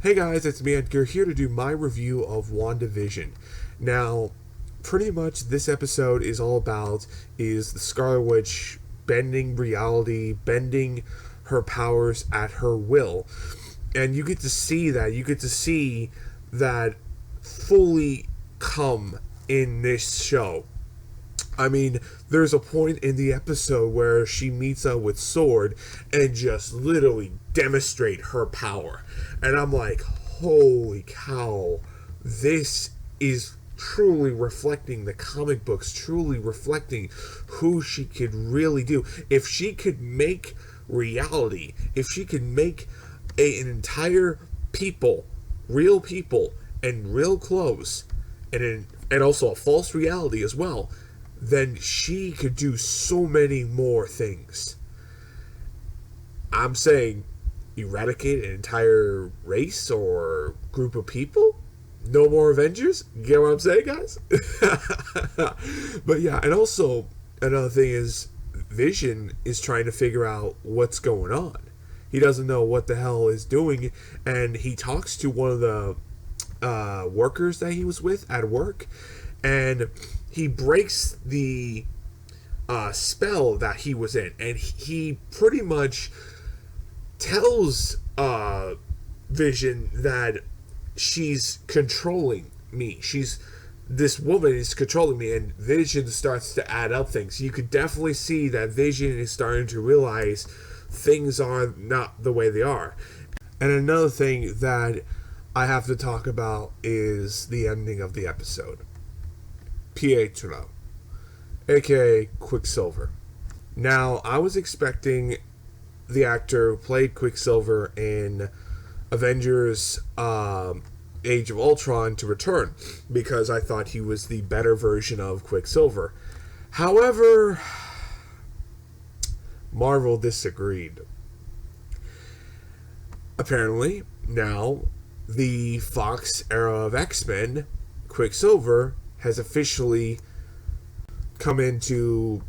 Hey guys, it's me Edgar here to do my review of WandaVision. Now, pretty much this episode is all about is the Scarlet Witch bending reality, bending her powers at her will. And you get to see that. You get to see that fully come in this show. I mean, there's a point in the episode where she meets up with Sword and just literally demonstrate her power. And I'm like, holy cow, this is truly reflecting the comic books, truly reflecting who she could really do. If she could make reality, if she could make an entire people, and real clothes, and also a false reality as well, then she could do so many more things. I'm saying eradicate an entire race or group of people? No more Avengers? You get what I'm saying, guys? But yeah, and also another thing is Vision is trying to figure out what's going on. He doesn't know what the hell is doing, and he talks to one of the workers that he was with at work, and he breaks the spell that he was in, and he pretty much tells Vision that she's controlling me. This woman is controlling me, and Vision starts to add up things. You could definitely see that Vision is starting to realize things are not the way they are. And another thing that I have to talk about is the ending of the episode. Pietro, aka Quicksilver. Now, I was expecting the actor who played Quicksilver in Avengers Age of Ultron to return, because I thought he was the better version of Quicksilver. However, Marvel disagreed. Apparently, now, the Fox era of X-Men, Quicksilver, has officially come into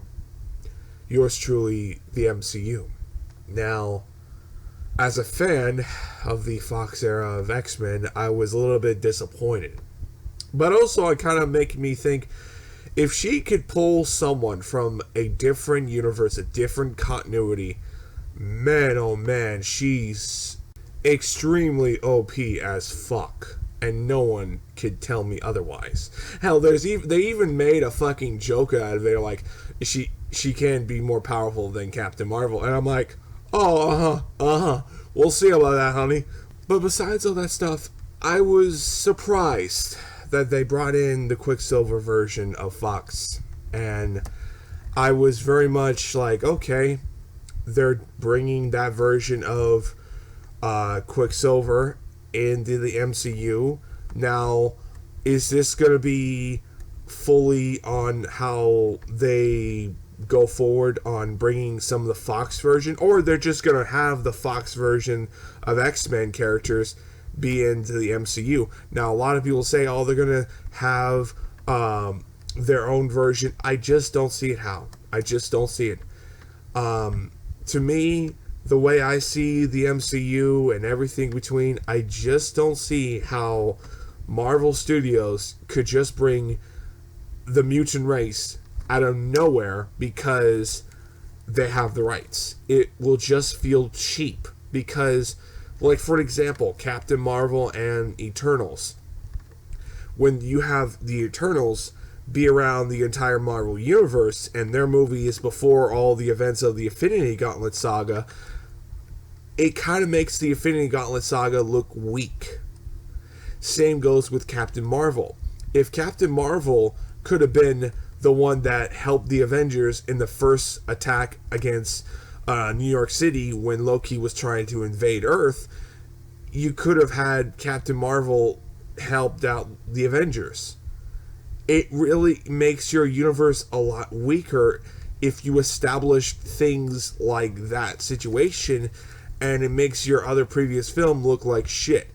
yours truly, the MCU. Now, as a fan of the Fox era of X-Men, I was a little bit disappointed. But also, it kind of made me think, if she could pull someone from a different universe, a different continuity, man, oh man, she's extremely OP as fuck. And no one could tell me otherwise. Hell, they even made a fucking joke out of it, like, she can be more powerful than Captain Marvel. And I'm like, oh, we'll see about that, honey. But besides all that stuff, I was surprised that they brought in the Quicksilver version of Fox. And I was very much like, okay, they're bringing that version of Quicksilver into the MCU. Now, is this going to be fully on how they go forward on bringing some of the Fox version, or they're just going to have the Fox version of X-Men characters be into the MCU? Now, a lot of people say, oh, they're going to have their own version. I just don't see it how. I just don't see it. To me, the way I see the MCU and everything between, I just don't see how Marvel Studios could just bring the mutant race out of nowhere because they have the rights. It will just feel cheap because, like, for example, Captain Marvel and Eternals. When you have the Eternals be around the entire Marvel Universe and their movie is before all the events of the Infinity Gauntlet saga, it kind of makes the Infinity Gauntlet saga look weak. Same goes with Captain Marvel. If Captain Marvel could have been the one that helped the Avengers in the first attack against New York City when Loki was trying to invade Earth, you could have had Captain Marvel helped out the Avengers. It really makes your universe a lot weaker if you establish things like that situation, and it makes your other previous film look like shit,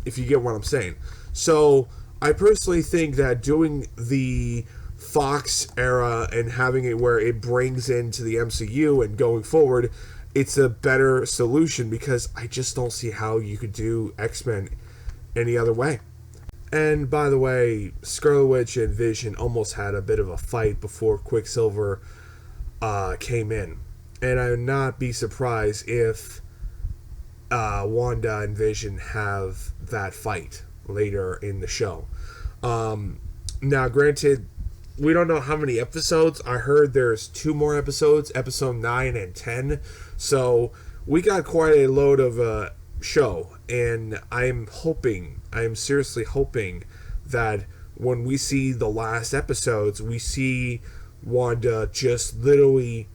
if you get what I'm saying. So, I personally think that doing the Fox era and having it where it brings into the MCU and going forward, it's a better solution, because I just don't see how you could do X-Men any other way. And by the way, Scarlet Witch and Vision almost had a bit of a fight before Quicksilver came in. And I would not be surprised if Wanda and Vision have that fight later in the show. Now, granted, we don't know how many episodes. I heard there's 2 more episodes, episode 9 and 10. So we got quite a load of show. And I'm seriously hoping that when we see the last episodes, we see Wanda just literally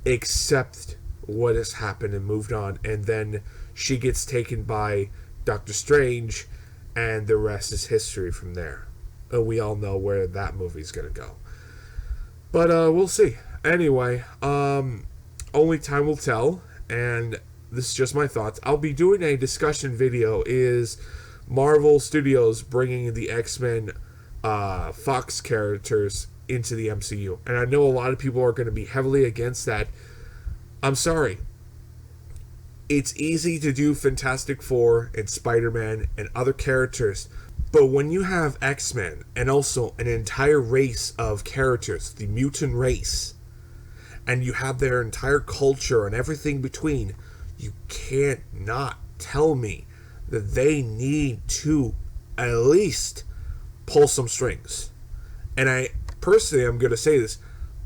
accept what has happened and moved on, and then she gets taken by Doctor Strange, and the rest is history from there. We all know where that movie's gonna go, but we'll see. Anyway, only time will tell, and this is just my thoughts. I'll be doing a discussion video. Is Marvel Studios bringing the X-Men Fox characters into the MCU? And I know a lot of people are going to be heavily against that. I'm sorry. It's easy to do Fantastic Four and Spider-Man and other characters, but when you have X-Men and also an entire race of characters, the mutant race, and you have their entire culture and everything between, you can't not tell me that they need to at least pull some strings. And I personally am going to say this.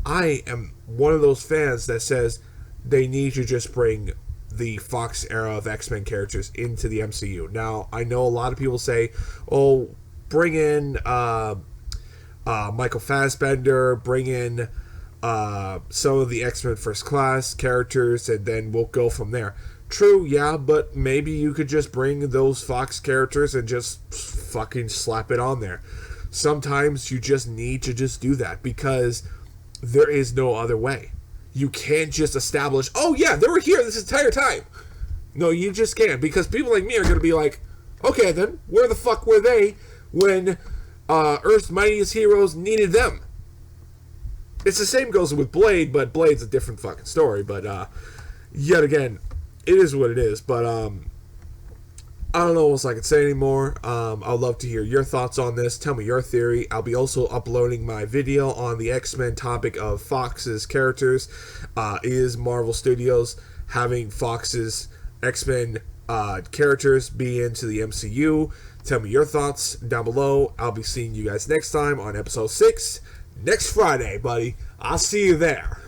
I am one of those fans that says they need to just bring the Fox era of X-Men characters into the MCU. Now, I know a lot of people say, oh, bring in Michael Fassbender, bring in some of the X-Men First Class characters, and then we'll go from there. True, yeah, but maybe you could just bring those Fox characters and just fucking slap it on there. Sometimes you just need to just do that, because there is no other way. You can't just establish, oh yeah, they were here this entire time. No, you just can't, because people like me are going to be like, okay then, where the fuck were they when Earth's Mightiest Heroes needed them? It's the same goes with Blade, but Blade's a different fucking story. But yet again, it is what it is. But I don't know what else I can say anymore. I'd love to hear your thoughts on this. Tell me your theory. I'll be also uploading my video on the X-Men topic of Fox's characters. Is Marvel Studios having Fox's X-Men characters be into the MCU? Tell me your thoughts down below. I'll be seeing you guys next time on episode 6. Next Friday, buddy. I'll see you there.